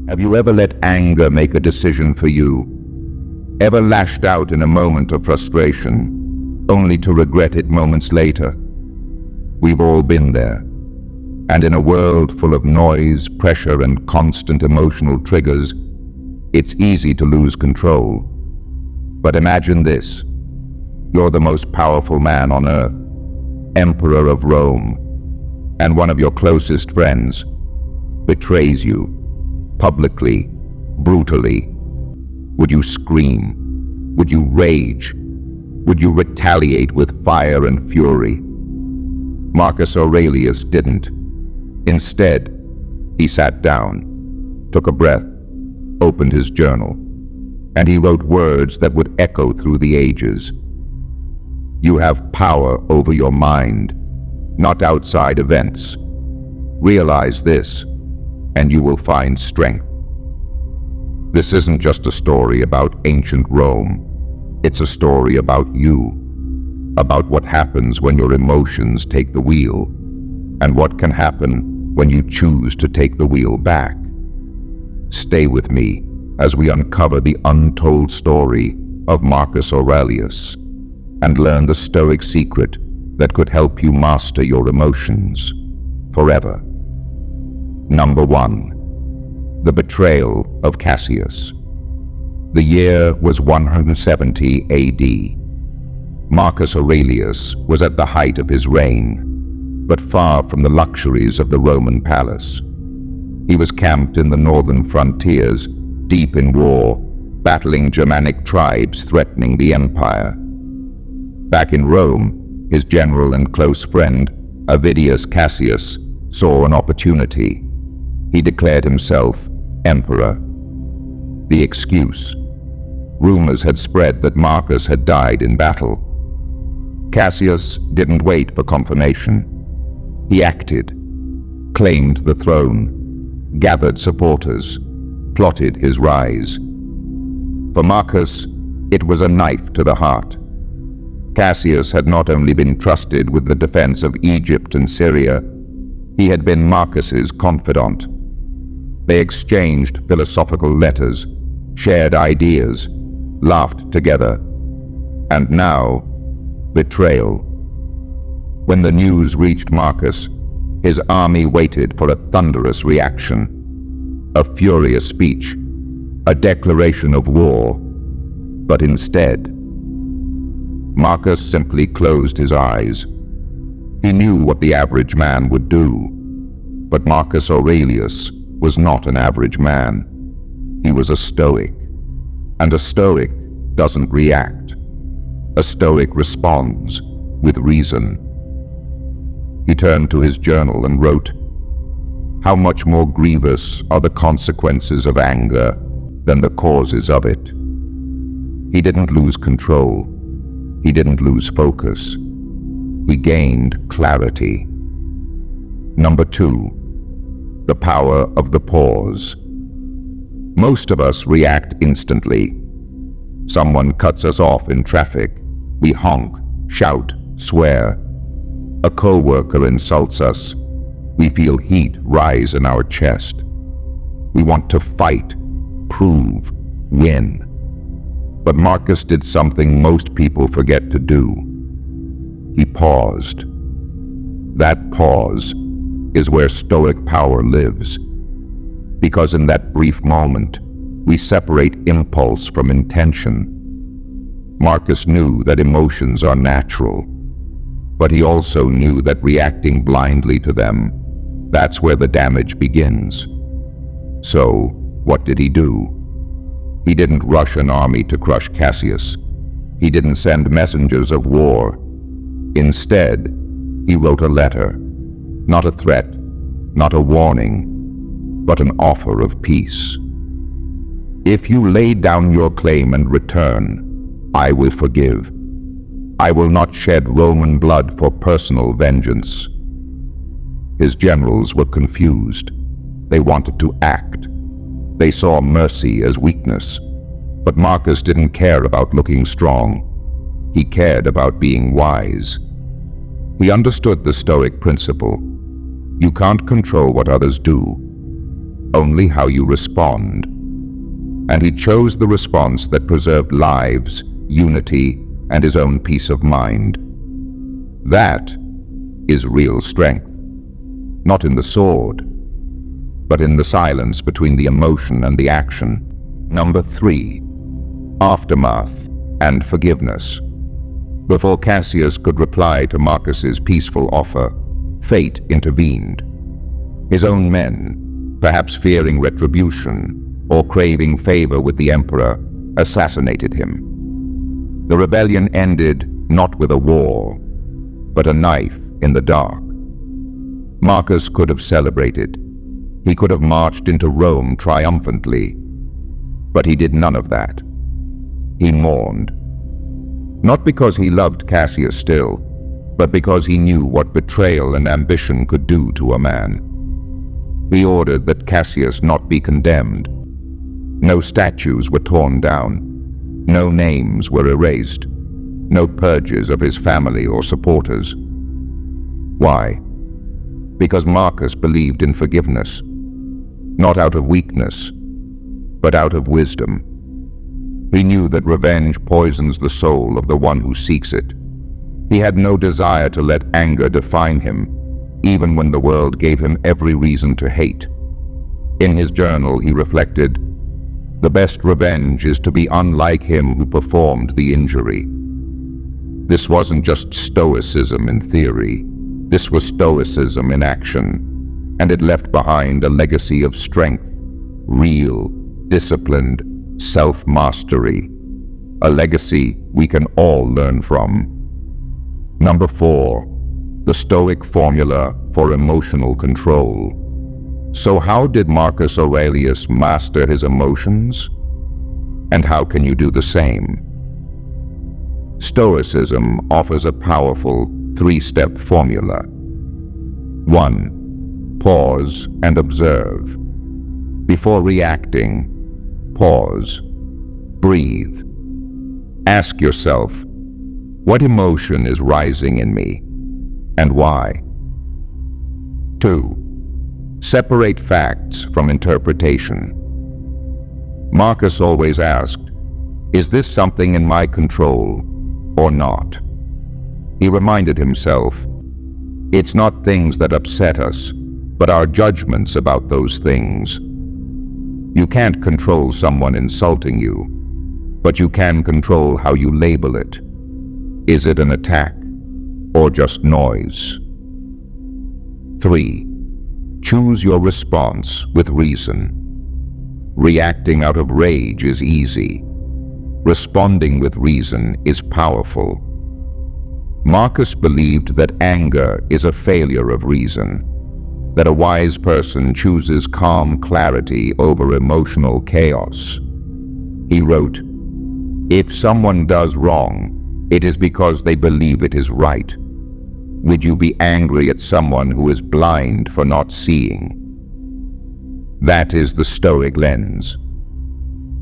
Have you ever let anger make a decision for you? Ever lashed out in a moment of frustration, only to regret it moments later? We've all been there. And in a world full of noise, pressure, and constant emotional triggers, it's easy to lose control. But imagine this. You're the most powerful man on earth, Emperor of Rome, and one of your closest friends betrays you, publicly, brutally. Would you scream? Would you rage? Would you retaliate with fire and fury? Marcus Aurelius didn't. Instead, he sat down, took a breath, opened his journal, and he wrote words that would echo through the ages. You have power over your mind, not outside events. Realize this, and you will find strength. This isn't just a story about ancient Rome. It's a story about you, about what happens when your emotions take the wheel, and what can happen when you choose to take the wheel back. Stay with me as we uncover the untold story of Marcus Aurelius and learn the Stoic secret that could help you master your emotions forever. Number 1. The betrayal of Cassius. The year was 170 AD. Marcus Aurelius was at the height of his reign, but far from the luxuries of the Roman palace. He was camped in the northern frontiers, deep in war, battling Germanic tribes threatening the empire. Back in Rome, his general and close friend, Avidius Cassius, saw an opportunity. He declared himself emperor. The excuse: rumors had spread that Marcus had died in battle. Cassius didn't wait for confirmation. He acted, claimed the throne, gathered supporters, plotted his rise. For Marcus, it was a knife to the heart. Cassius had not only been trusted with the defense of Egypt and Syria, he had been Marcus's confidant. They exchanged philosophical letters, shared ideas, laughed together. And now, betrayal. When the news reached Marcus, his army waited for a thunderous reaction, a furious speech, a declaration of war. But instead, Marcus simply closed his eyes. He knew what the average man would do, but Marcus Aurelius was not an average man. He was a Stoic, and a Stoic doesn't react. A Stoic responds with reason. He turned to his journal and wrote, "How much more grievous are the consequences of anger than the causes of it." He didn't lose control. He didn't lose focus. He gained clarity. Number 2. The power of the pause. Most of us react instantly. Someone cuts us off in traffic. We honk, shout, swear. A co-worker insults us. We feel heat rise in our chest. We want to fight, prove, win. But Marcus did something most people forget to do. He paused. That pause is where Stoic power lives. Because in that brief moment, we separate impulse from intention. Marcus knew that emotions are natural, but he also knew that reacting blindly to them, that's where the damage begins. So, what did he do? He didn't rush an army to crush Cassius. He didn't send messengers of war. Instead, he wrote a letter, not a threat, not a warning, but an offer of peace. If you lay down your claim and return, I will forgive. I will not shed Roman blood for personal vengeance. His generals were confused. They wanted to act. They saw mercy as weakness. But Marcus didn't care about looking strong. He cared about being wise. He understood the Stoic principle. You can't control what others do, only how you respond. And he chose the response that preserved lives, unity, and his own peace of mind. That is real strength, not in the sword, but in the silence between the emotion and the action. Number 3, aftermath and forgiveness. Before Cassius could reply to Marcus's peaceful offer, fate intervened. His own men, perhaps fearing retribution or craving favor with the emperor, assassinated him. The rebellion ended not with a war, but a knife in the dark. Marcus could have celebrated. He could have marched into Rome triumphantly, but he did none of that. He mourned. Not because he loved Cassius still, but because he knew what betrayal and ambition could do to a man. He ordered that Cassius not be condemned. No statues were torn down. No names were erased. No purges of his family or supporters. Why? Because Marcus believed in forgiveness, not out of weakness, but out of wisdom. He knew that revenge poisons the soul of the one who seeks it. He had no desire to let anger define him, even when the world gave him every reason to hate. In his journal, he reflected, "The best revenge is to be unlike him who performed the injury." This wasn't just Stoicism in theory. This was Stoicism in action, and it left behind a legacy of strength, real, disciplined self-mastery, a legacy we can all learn from. Number 4, the Stoic formula for emotional control. So how did Marcus Aurelius master his emotions? And how can you do the same? Stoicism offers a powerful 3-step formula. 1. Pause and observe. Before reacting, pause. Breathe. Ask yourself, what emotion is rising in me, and why? 2. Separate facts from interpretation. Marcus always asked, is this something in my control or not? He reminded himself, it's not things that upset us, but our judgments about those things. You can't control someone insulting you, but you can control how you label it. Is it an attack or just noise? 3. Choose your response with reason. Reacting out of rage is easy. Responding with reason is powerful. Marcus believed that anger is a failure of reason, that a wise person chooses calm clarity over emotional chaos. He wrote, "If someone does wrong, it is because they believe it is right. Would you be angry at someone who is blind for not seeing?" That is the Stoic lens.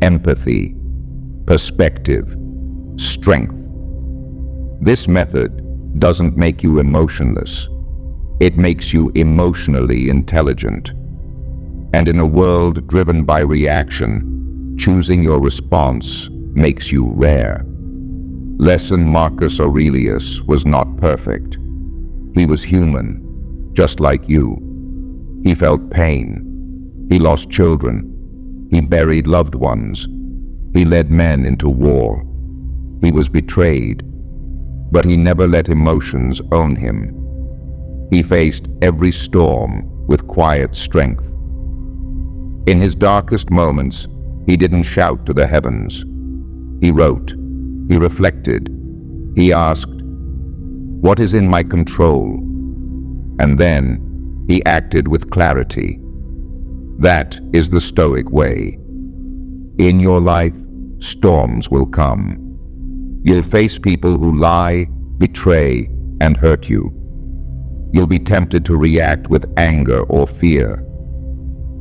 Empathy, perspective, strength. This method doesn't make you emotionless. It makes you emotionally intelligent. And in a world driven by reaction, choosing your response makes you rare. Lesson Marcus Aurelius was not perfect. He was human, just like you. He felt pain. He lost children. He buried loved ones. He led men into war. He was betrayed, but he never let emotions own him. He faced every storm with quiet strength. In his darkest moments, he didn't shout to the heavens. He wrote, he reflected, he asked, "What is in my control?" And then he acted with clarity. That is the Stoic way. In your life, storms will come. You'll face people who lie, betray, and hurt you. You'll be tempted to react with anger or fear.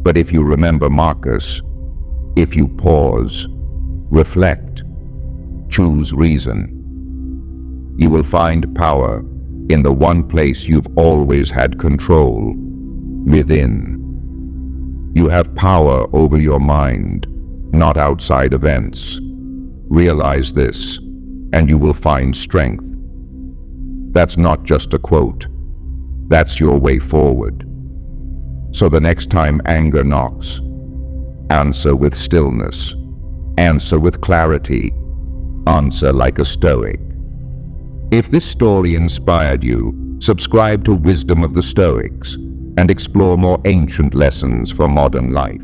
But if you remember Marcus, if you pause, reflect, choose reason, you will find power in the one place you've always had control, within. You have power over your mind, not outside events. Realize this, and you will find strength. That's not just a quote. That's your way forward. So the next time anger knocks, answer with stillness. Answer with clarity. Answer like a Stoic. If this story inspired you, subscribe to Wisdom of the Stoics and explore more ancient lessons for modern life.